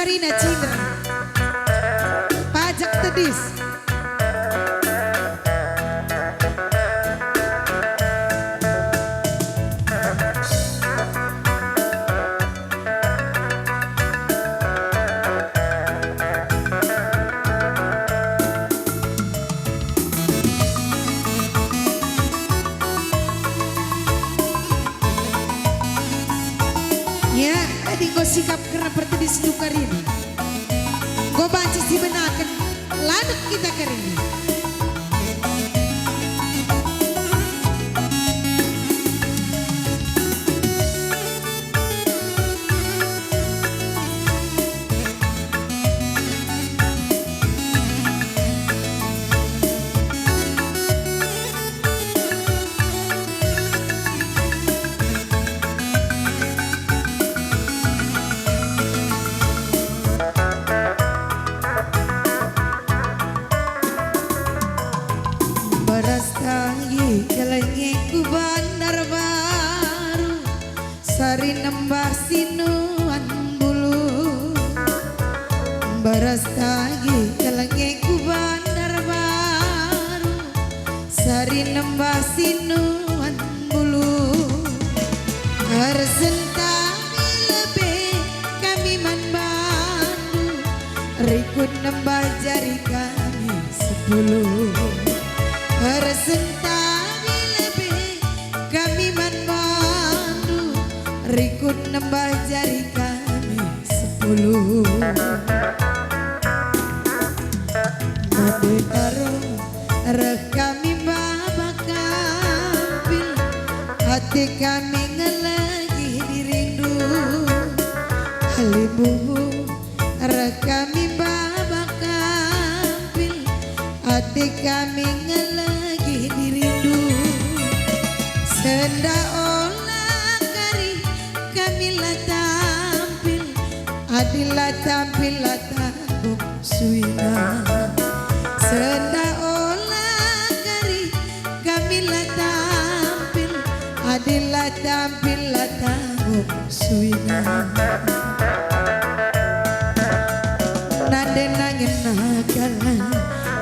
Marina Cina Pajak Tedis. Ya, tadi kau sikap karena pertedis duka ini. Kau banci si benakan, laduk kita kering. Barastangi kelengi ku bandar baru sari nembah sinuan bulu. Barastangi kelengi ku bandar baru sari nembah sinuan bulu. Harsentami lebih kami man bandu rikut nembah jari kami 10. Harsentami lebih kami man bandu rikut nambah jari kami 10. Nade karo reh kami babak kambil hati kami ngelagi dirindu halibuhu reh kami babak kambil hati kami ngelagi dirindu. Senda olah kari kami lah tampil adilah tampil lah tabung suina. Senda olah kari kami lah tampil adilah tampil lah tabung suina. Nade nangin nakalan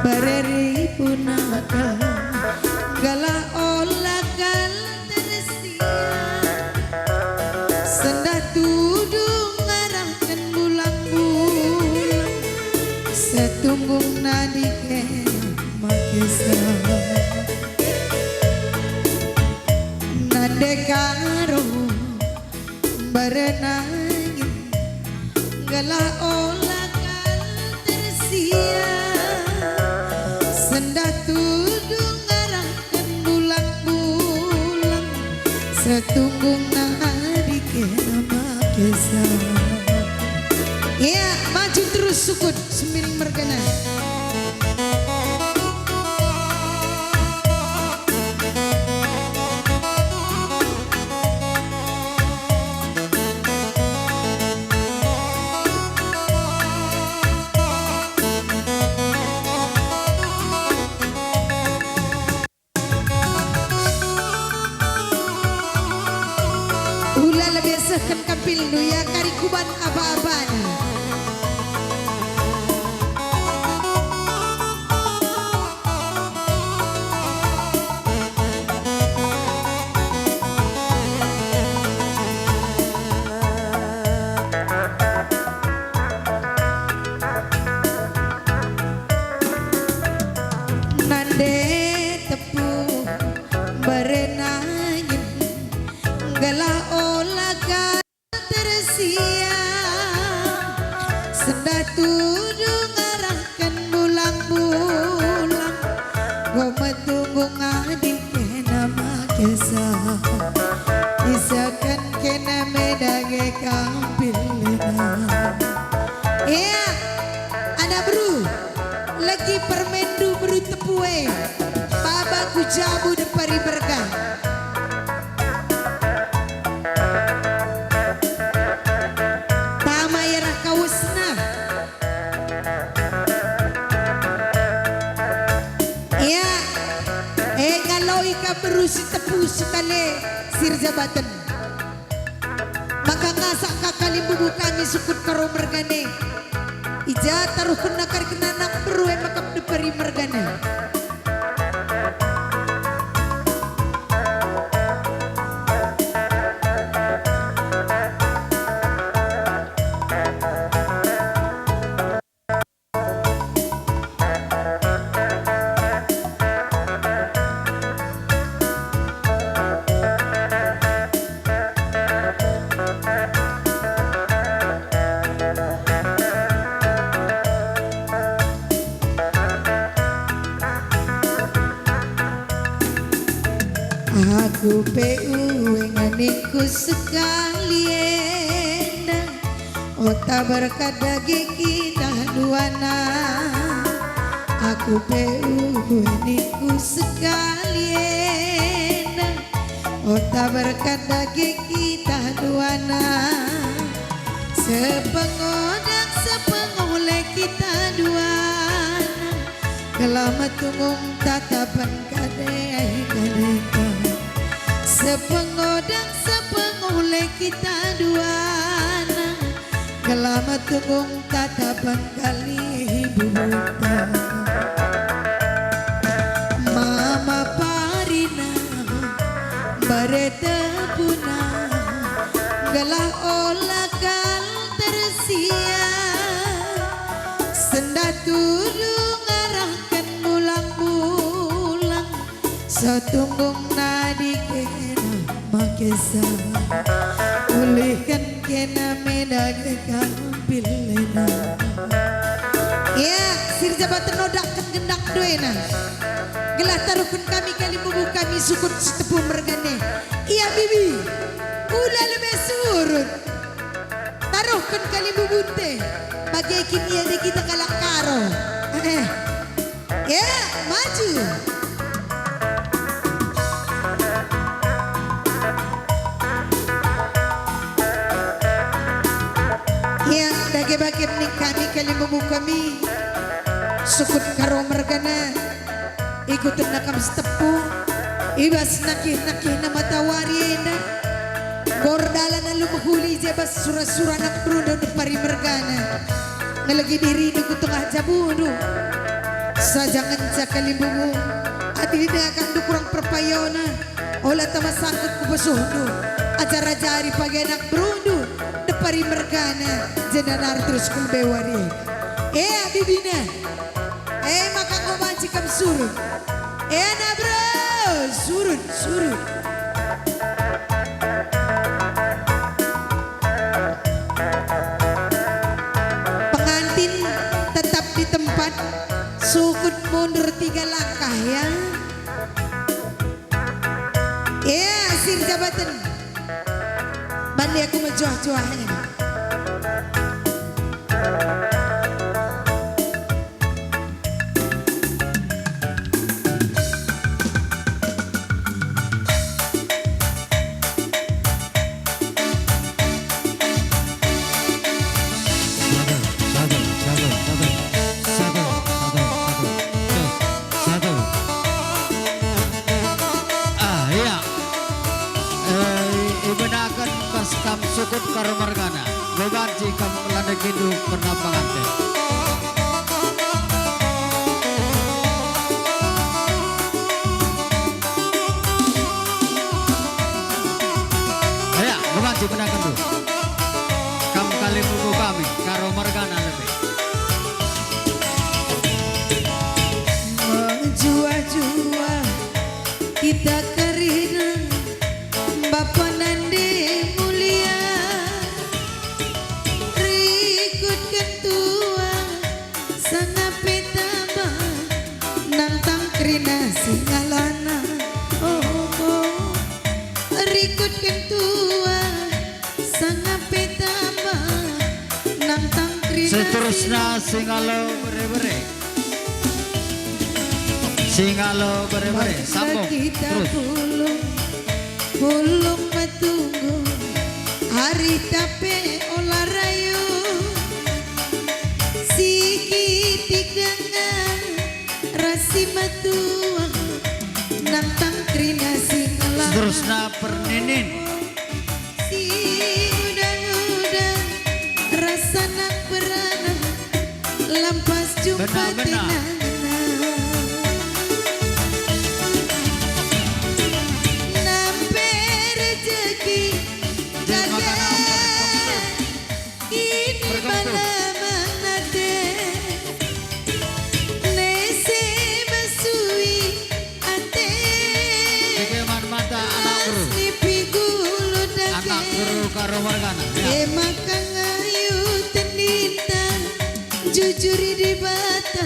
bareri punakal gala olah kal tersia sendah tudung ngarahkan bulang-bulang setunggung nadi makisa nade karo barenangin gala olah kal tersia sendah tudung ngarahkan bulang-bulang setunggung nadi nama kisah. Ya maju terus sukut semiring mergana. Ulah biasakan kampil nu ya karikuban aba-aban. Nande tepung berenangin gala olah kal tersia sendah tudung ngarahkan bulang-bulang goma tunggu ngadik nama kisah isakan kena medage kampilina. Ya ada bro lagi permendu bro tepue babaku jabu depari berkah. Ya, kalau ika berusi tepu sekali sir jabatan maka ngasak kakak kali bubu kami sukut karo mergane. Ija taruh kena kari kena nak beru makap depari mergane. Aku penganiku sekalian Ota berkada kita duana. Aku penganiku sekalian Ota berkada kita duana. Sepengodang sepengoleh kita duana. Kelama tunggung tatapan kadek-kadek. Sepengodang sepengoleh kita duana. Kelama tunggung tatapan kali ibu buta. Mama Parina bareta puna. Galah olah kal tersia. Senda tulung arahkan mulang-mulang. Satunggung nadi makesa ulihkan kena medaga kampilena. Ya sir jabatan nodakkan gendak doena. Gelah taruhkan kami kali bubu kami sukut setepu mergane. Iya bibi udah lebih surut. Taruhkan kali bubu teh bagai kini ada kita kalak karo. Ya maju. Bagi kami kali bubu kami sukut karo mergana ikutin nakam setepu ibas nakih nama tawarina gordalan alu menghuli jebas surah-surah nak berundo depari mergana ngelagi diri di tengah jabudu sajangan jakali bubu adi ini akan dukurang perpayona olah tama sangkut kubesuhdu acara jari pagi anak berundo depari mergana jenanar terus kulbewari. Bibina maka kau banci kam surut. Na bro surut. Pengantin tetap di tempat. Sukut mundur 3 langkah ya. Sir jabatan bandi aku menjuah-juahnya. Kam sukut karo margana gobanci kamu melandai hidup pernah pengantin. Ayo gobanci menangkan dulu. Kamu kali buku kami karo margana lebih. Menjua-jua kita kerina Bapak Nandi singalana rikut kentua sangat petama nang tangkri seterusnya singalo bere-bere sambung kita terus pulung matunggu hari tape olah rayu sikitikangan rasi matuang nang tangkrina singalang seterusnya perninin si udang-udang anak beranak lampas jumpa Benar-benar. nampe rezeki Jangan makan apa, ini Bergantung. mana nese masui ate Bagaimana mata anak guru? nipi gulu Anak guru karo Morgana. Ya. Makang ayu tendita jujur di bata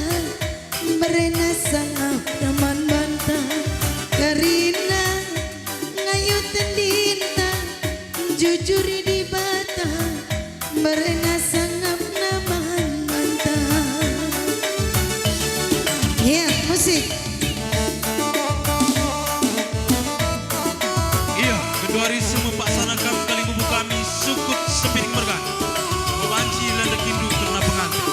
merena sangap teman banta karina ngayu tendita jujur di bata merena sangap naman banta. Ya musik. Iya, kedua hari semua paksanakan kali bubu kami sukut sepiring mergan. Mewanci landak hindu karena pengantin.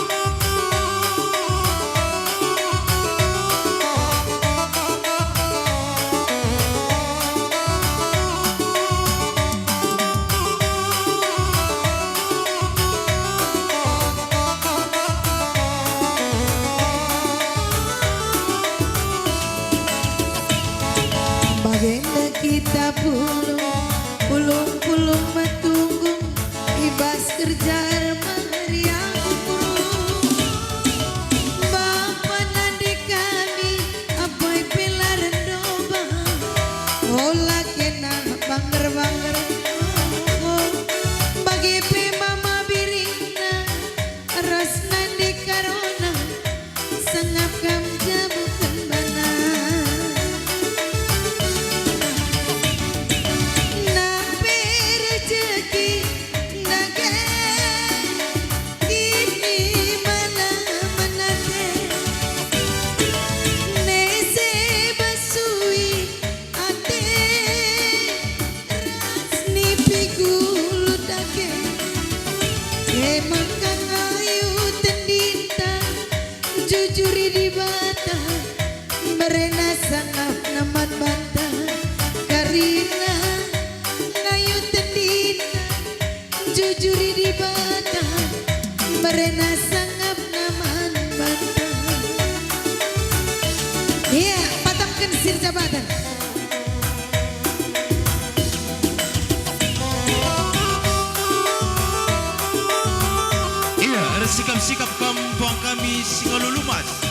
Bagenda kita pulung matunggu ibas kerja Maria Bapak nadi kami apoy pelaran doba Ola kena bangger bagi pe mama birina ras nadi karona sangap kam jabukan bana nampe rezeki naga ini mana menate nese basui ate rasni pigulu dake makan ayu tendita jujuri di bata merena sangap naman banta karina ngayu tendita jujuri di bata merena sangap naman banta. Iya, patamkan sir jabatan. Iya, ada sikap-sikap kampung kami Singalulumas.